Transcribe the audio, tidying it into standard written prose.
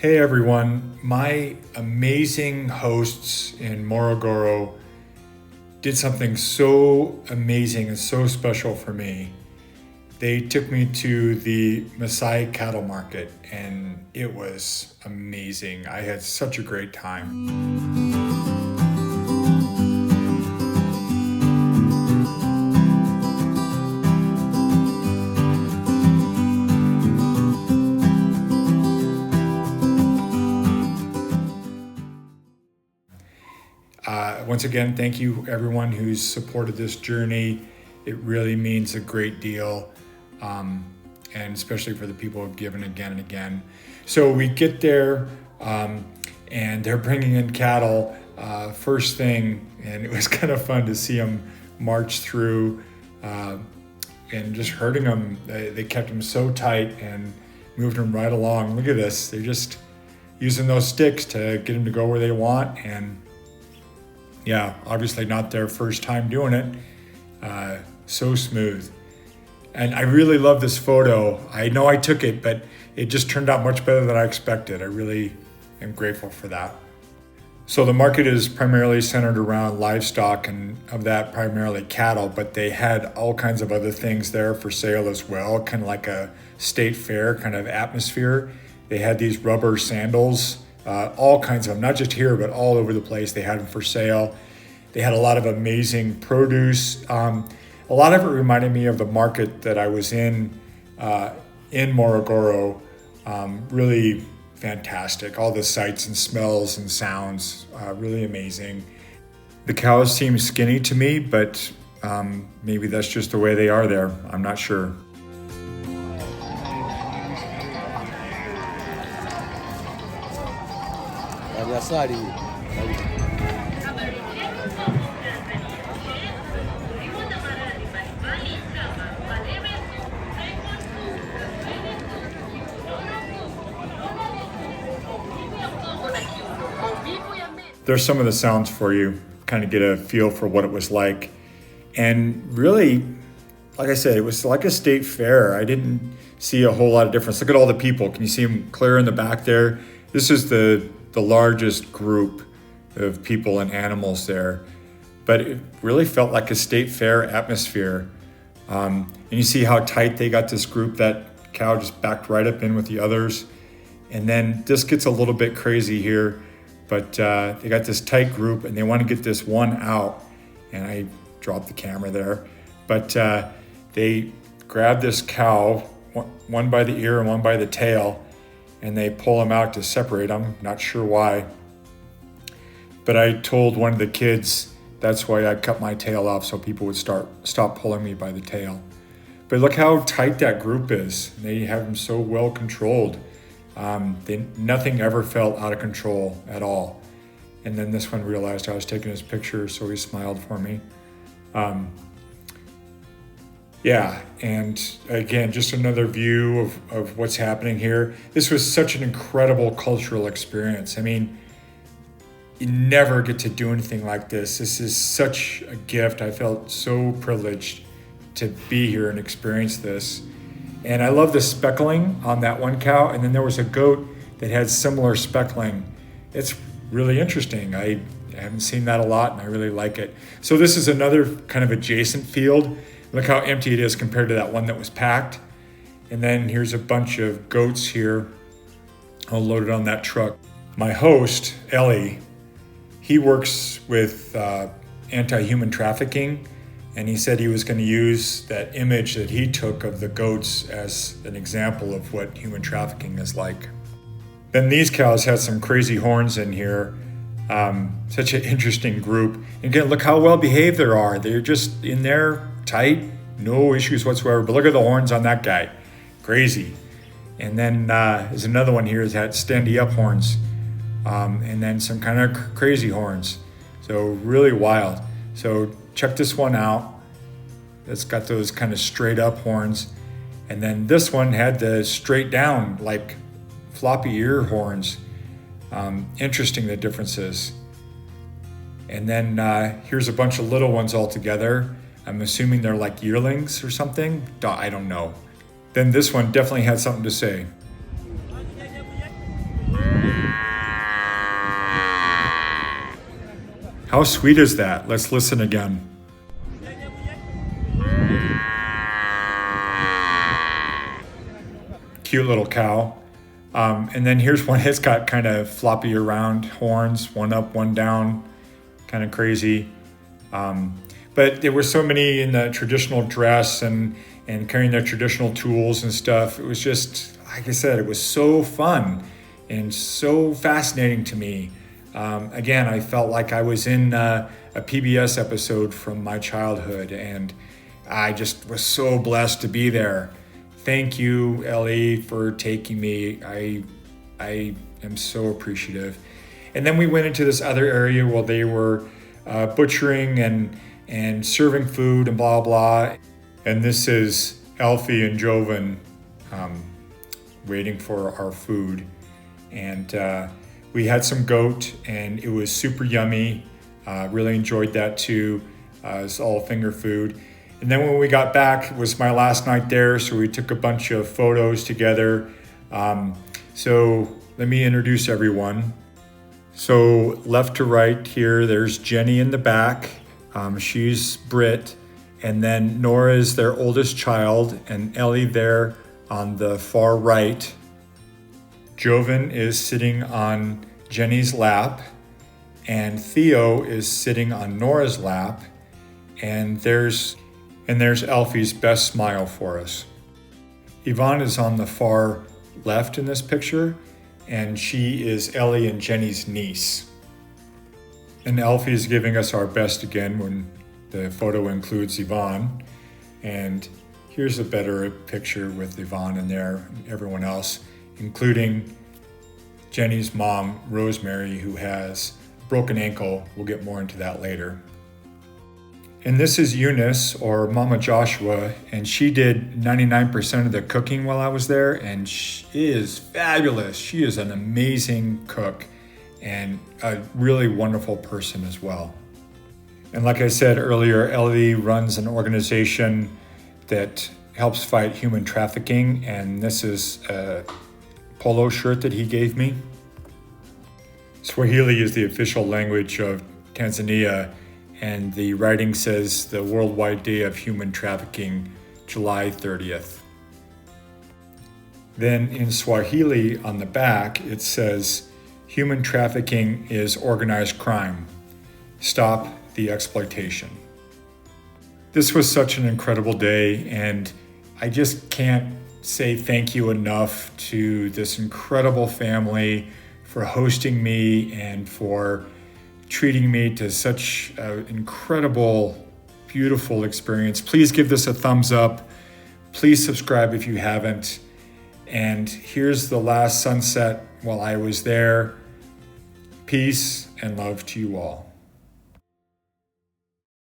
Hey everyone, my amazing hosts in Morogoro did something so amazing and so special for me. They took me to the Maasai cattle market and it was amazing. I had such a great time. Once again, thank you everyone who's supported this journey. It really means a great deal, and especially for the people who've given again and again. So we get there, and they're bringing in cattle first thing, and it was kind of fun to see them march through and just herding them. They kept them so tight and moved them right along. Look at this. They're just using those sticks to get them to go where they want. And yeah, obviously not their first time doing it. So smooth. And I really love this photo. I know I took it, but it just turned out much better than I expected. I really am grateful for that. So the market is primarily centered around livestock, and of that primarily cattle, but they had all kinds of other things there for sale as well, kind of like a state fair kind of atmosphere. They had these rubber sandals, all kinds of them, not just here, but all over the place. They had them for sale. They had a lot of amazing produce. A lot of it reminded me of the market that I was in Morogoro. Really fantastic. All the sights and smells and sounds, really amazing. The cows seem skinny to me, but maybe that's just the way they are there. I'm not sure. There's some of the sounds for you, kind of get a feel for what it was like. And really, like I said, it was like a state fair. I didn't see a whole lot of difference. Look at all the people. Can you see them clear in the back there? This is the largest group of people and animals there. But it really felt like a state fair atmosphere. And you see how tight they got this group. That cow just backed right up in with the others. And then this gets a little bit crazy here. But they got this tight group and they want to get this one out. And I dropped the camera there. But they grab this cow, one by the ear and one by the tail, and they pull them out to separate them. Not sure why. But I told one of the kids that's why I cut my tail off, so people would stop pulling me by the tail. But look how tight that group is. They have them so well controlled. Nothing ever felt out of control at all. And then this one realized I was taking his picture, so he smiled for me. Yeah, and again, just another view of what's happening here. This was such an incredible cultural experience. I mean, you never get to do anything like this. This is such a gift. I felt so privileged to be here and experience this. And I love the speckling on that one cow. And then there was a goat that had similar speckling. It's really interesting. I haven't seen that a lot and I really like it. So this is another kind of adjacent field. Look how empty it is compared to that one that was packed. And then here's a bunch of goats here all loaded on that truck. My host, Ellie, he works with anti-human trafficking. And he said he was going to use that image that he took of the goats as an example of what human trafficking is like. Then these cows had some crazy horns in here. Such an interesting group. And again, look how well behaved they are. They're just in there tight, no issues whatsoever. But look at the horns on that guy. Crazy. And then there's another one here that had standy up horns. And then some kind of crazy horns. So really wild. So check this one out. It's got those kind of straight up horns. And then this one had the straight down, like floppy ear horns. Interesting, the differences. And then here's a bunch of little ones all together. I'm assuming they're like yearlings or something. I don't know. Then this one definitely had something to say. How sweet is that? Let's listen again. Cute little cow. And then here's one, it's got kind of floppy around horns, one up, one down, kind of crazy. But there were so many in the traditional dress and carrying their traditional tools and stuff. It was just, like I said, it was so fun and so fascinating to me. Again, I felt like I was in a PBS episode from my childhood, and I just was so blessed to be there. Thank you, Ellie, for taking me. I am so appreciative. And then we went into this other area where they were butchering and serving food and blah, blah. And this is Alfie and Joven waiting for our food. And we had some goat, and it was super yummy. Really enjoyed that too. It's all finger food. And then when we got back, it was my last night there, so we took a bunch of photos together. So let me introduce everyone. So left to right here, there's Jenny in the back. She's Brit. And then Nora is their oldest child, and Ellie there on the far right. Joven is sitting on Jenny's lap, and Theo is sitting on Nora's lap, and there's Alfie's best smile for us. Yvonne is on the far left in this picture, and she is Ellie and Jenny's niece. And Alfie is giving us our best again when the photo includes Yvonne. And here's a better picture with Yvonne in there and everyone else, including Jenny's mom, Rosemary, who has a broken ankle. We'll get more into that later. And this is Eunice, or Mama Joshua, and she did 99% of the cooking while I was there, and she is fabulous. She is an amazing cook and a really wonderful person as well. And like I said earlier, Ellie runs an organization that helps fight human trafficking, and this is a polo shirt that he gave me. Swahili is the official language of Tanzania, and the writing says the Worldwide Day of Human Trafficking, July 30th. Then in Swahili on the back, it says, human trafficking is organized crime. Stop the exploitation. This was such an incredible day, and I just can't say thank you enough to this incredible family for hosting me and for treating me to such an incredible, beautiful experience. Please give this a thumbs up. Please subscribe if you haven't. And here's the last sunset while I was there. Peace and love to you all.